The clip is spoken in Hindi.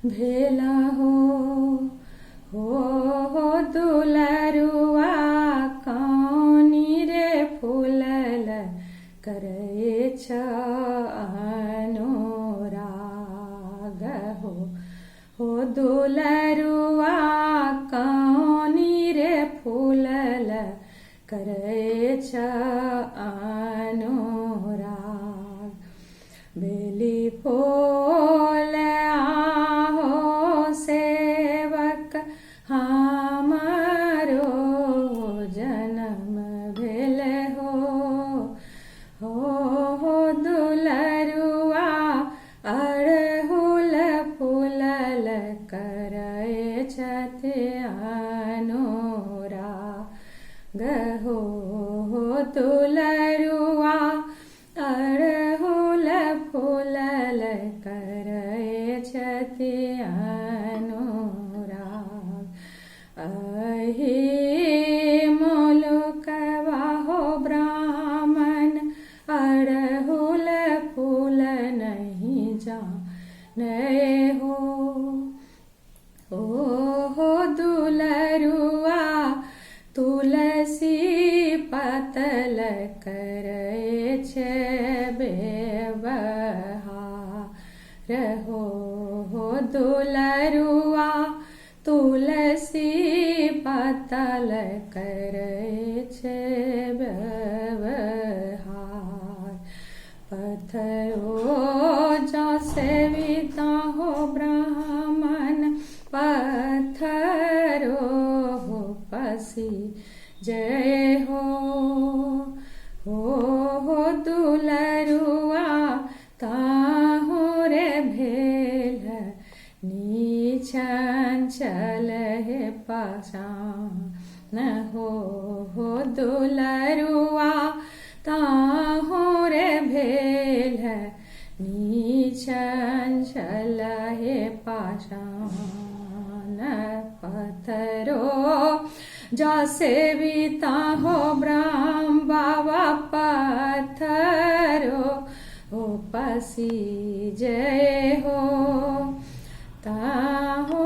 भेला हो दुलरुआ कानी रे फूलल करे छ अनुराग हो दुलरुआ कानी रे फूलल करे छ अनुराग बेली फूल आहो सेवक हमारो जन्म भेल हो दुलरुआ अड़हुल फूलल करे छथि अनुराग हो दुलरुआ अड़हुल फूलल करे छथि अनुराग अहि मुलुकवा हो ब्राह्मण अड़हुल फूल नहीं जाने हो दुलरुआ तुलसी पतल करे छे बेबहार हो दुलरुआ तुलसी पतल करे छे बेबहार पत्थरो जा सेविता हो ब्राह्मण पत्थरो हो पसी जय हो दुलरुआ ताहु रे भेल नीछन चल हे पाषाण हो दुलरुआ ताहु रे भेल नीछन चल हे पाषाण पत्थरो जा सेविता हो ब्रह्म बाबा पत्थरो हो पसी जय हो ता हो